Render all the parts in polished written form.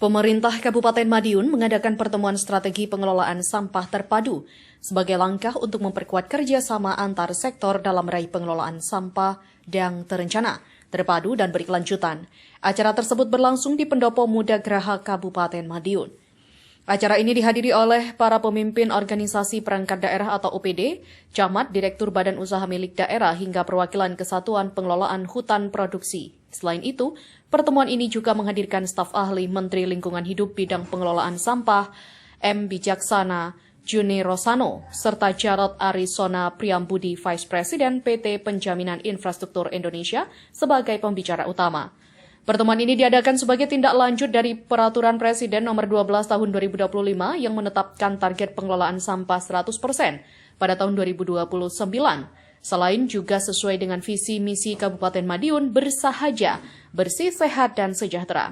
Pemerintah Kabupaten Madiun mengadakan pertemuan strategi pengelolaan sampah terpadu sebagai langkah untuk memperkuat kerjasama antar sektor dalam meraih pengelolaan sampah yang terencana, terpadu, dan berkelanjutan. Acara tersebut berlangsung di Pendopo Muda Graha Kabupaten Madiun. Acara ini dihadiri oleh para pemimpin organisasi perangkat daerah atau OPD, camat, direktur badan usaha milik daerah, hingga perwakilan Kesatuan Pengelolaan Hutan Produksi. Selain itu, pertemuan ini juga menghadirkan staf ahli Menteri Lingkungan Hidup bidang pengelolaan sampah, M. Bijaksana Juni Rosano, serta Jarod Arisona Priambudi, Vice President PT Penjaminan Infrastruktur Indonesia, sebagai pembicara utama. Pertemuan ini diadakan sebagai tindak lanjut dari Peraturan Presiden Nomor 12 Tahun 2025 yang menetapkan target pengelolaan sampah 100% pada tahun 2029. Selain juga sesuai dengan visi misi Kabupaten Madiun bersahaja, bersih, sehat, dan sejahtera.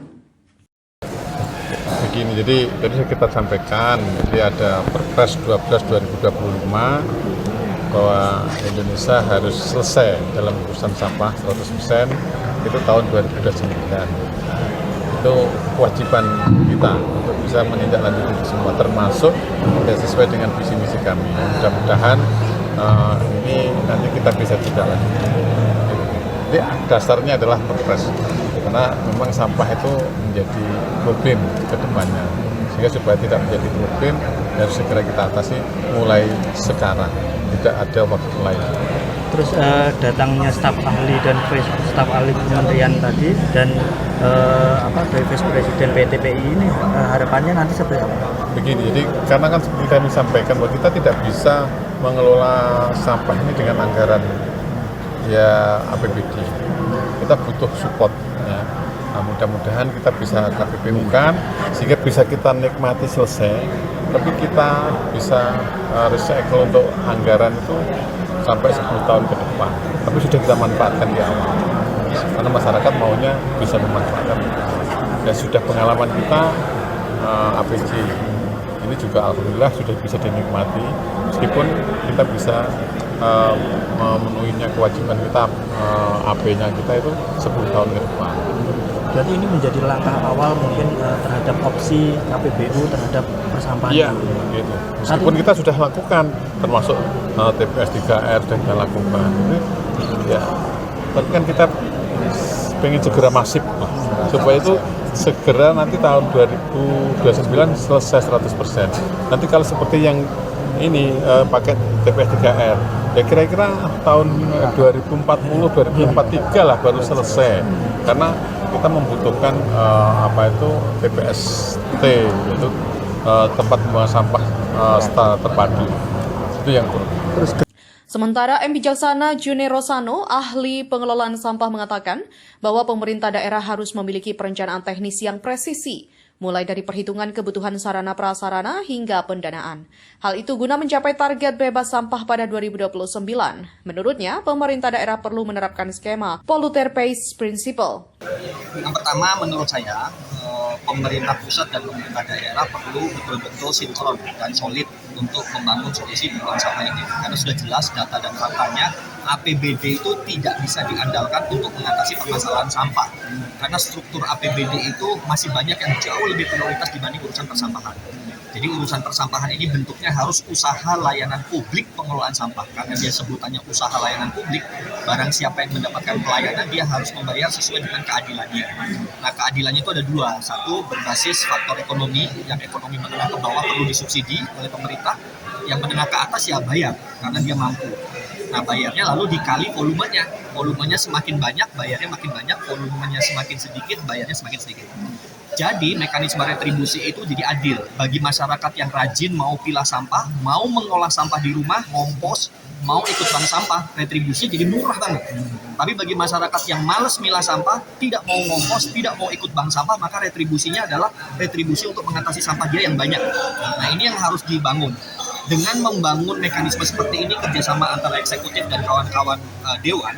Begini, jadi tadi kita sampaikan, jadi ada Perpres 12/2025 bahwa Indonesia harus selesai dalam urusan sampah 100% itu tahun 2029. Itu kewajiban kita untuk bisa menindaklanjuti itu semua, termasuk sesuai dengan visi misi kami. Mudah-mudahan ini nanti kita bisa tidak lanjuti. Jadi dasarnya adalah Perpres, karena memang sampah itu menjadi problem ke depannya. Sehingga supaya tidak menjadi problem, harus segera kita atasi mulai sekarang. Tidak ada waktu lain. Terus datangnya staf ahli dan staf ahli kementerian tadi dan dari Vice Presiden PTPI ini harapannya nanti seperti apa? Begini, jadi karena kan seperti kami sampaikan bahwa kita tidak bisa mengelola sampah ini dengan anggaran APBD. Kita butuh support. Ya. Nah, mudah-mudahan kita bisa KPPU-kan sehingga bisa kita nikmati selesai, tapi kita bisa recycle untuk anggaran itu sampai 10 tahun ke depan. Tapi sudah kita manfaatkan di awal, karena masyarakat maunya bisa memanfaatkan. Dan sudah pengalaman kita APC ini juga alhamdulillah sudah bisa dinikmati, meskipun kita bisa memenuhinya kewajiban kita, AP-nya kita itu 10 tahun ke depan. Berarti ini menjadi langkah awal mungkin terhadap opsi KPBU terhadap persampahan. Iya, gitu. Meskipun kita sudah lakukan, termasuk TPS 3R sudah kita lakukan. Ya, tapi kan kita pengen segera masif, supaya itu segera nanti tahun 2029 selesai 100%. Nanti kalau seperti yang ini paket TPS 3R, ya kira-kira tahun 2040-2043 lah baru selesai, karena kita membutuhkan TPST, yaitu tempat pembuangan sampah terpadu. Itu yang terus. Sementara M. Bijaksana Juni Rosano, ahli pengelolaan sampah, mengatakan bahwa pemerintah daerah harus memiliki perencanaan teknis yang presisi, mulai dari perhitungan kebutuhan sarana prasarana hingga pendanaan. Hal itu guna mencapai target bebas sampah pada 2029. Menurutnya, pemerintah daerah perlu menerapkan skema polluter pays principle. Yang pertama, menurut saya, pemerintah pusat dan pemerintah daerah perlu betul-betul sinkron dan solid untuk membangun solusi pengelolaan sampah ini. Karena sudah jelas data dan faktanya, APBD itu tidak bisa diandalkan untuk mengatasi permasalahan sampah. Karena struktur APBD itu masih banyak yang jauh lebih prioritas dibanding urusan persampahan. Jadi urusan persampahan ini bentuknya harus usaha layanan publik pengelolaan sampah. Karena dia sebutannya usaha layanan publik, barang siapa yang mendapatkan pelayanan dia harus membayar sesuai dengan keadilannya. Nah, keadilannya itu ada dua. Satu, berbasis faktor ekonomi, yang ekonomi menengah ke bawah perlu disubsidi oleh pemerintah. Yang menengah ke atas ya bayar, karena dia mampu. Nah, bayarnya lalu dikali volumenya. Volumenya semakin banyak, bayarnya makin banyak. Volumenya semakin sedikit, bayarnya semakin sedikit. Jadi mekanisme retribusi itu jadi adil bagi masyarakat yang rajin mau pilah sampah, mau mengolah sampah di rumah, ngompos, mau ikut bank sampah, retribusi jadi murah banget. Tapi bagi masyarakat yang malas milah sampah, tidak mau ngompos, tidak mau ikut bank sampah, maka retribusinya adalah retribusi untuk mengatasi sampah dia yang banyak. Nah, ini yang harus dibangun. Dengan membangun mekanisme seperti ini, kerjasama antara eksekutif dan kawan-kawan dewan,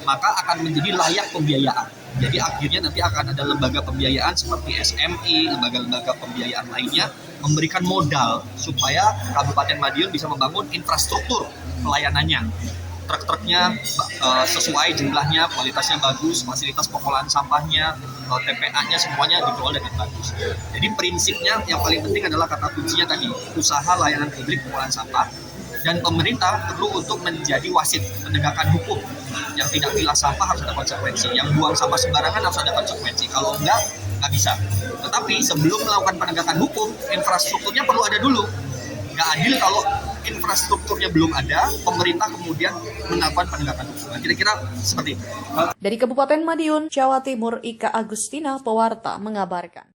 maka akan menjadi layak pembiayaan. Jadi akhirnya nanti akan ada lembaga pembiayaan seperti SMI, lembaga-lembaga pembiayaan lainnya memberikan modal supaya Kabupaten Madiun bisa membangun infrastruktur pelayanannya. truk-truknya sesuai jumlahnya, kualitasnya bagus, fasilitas pengolahan sampahnya, TPA-nya semuanya dikelola dengan bagus. Jadi prinsipnya yang paling penting adalah kata kuncinya tadi, usaha layanan publik pengolahan sampah, dan pemerintah perlu untuk menjadi wasit penegakan hukum. Yang tidak pilah sampah harus ada konsekuensi, yang buang sampah sembarangan harus ada konsekuensi, kalau enggak bisa. Tetapi sebelum melakukan penegakan hukum, infrastrukturnya perlu ada dulu. Nggak adil kalau infrastrukturnya belum ada, pemerintah kemudian melakukan penegakan hukum. Nah, kira-kira seperti itu. Dari Kabupaten Madiun, Jawa Timur, Ika Agustina, Pewarta mengabarkan.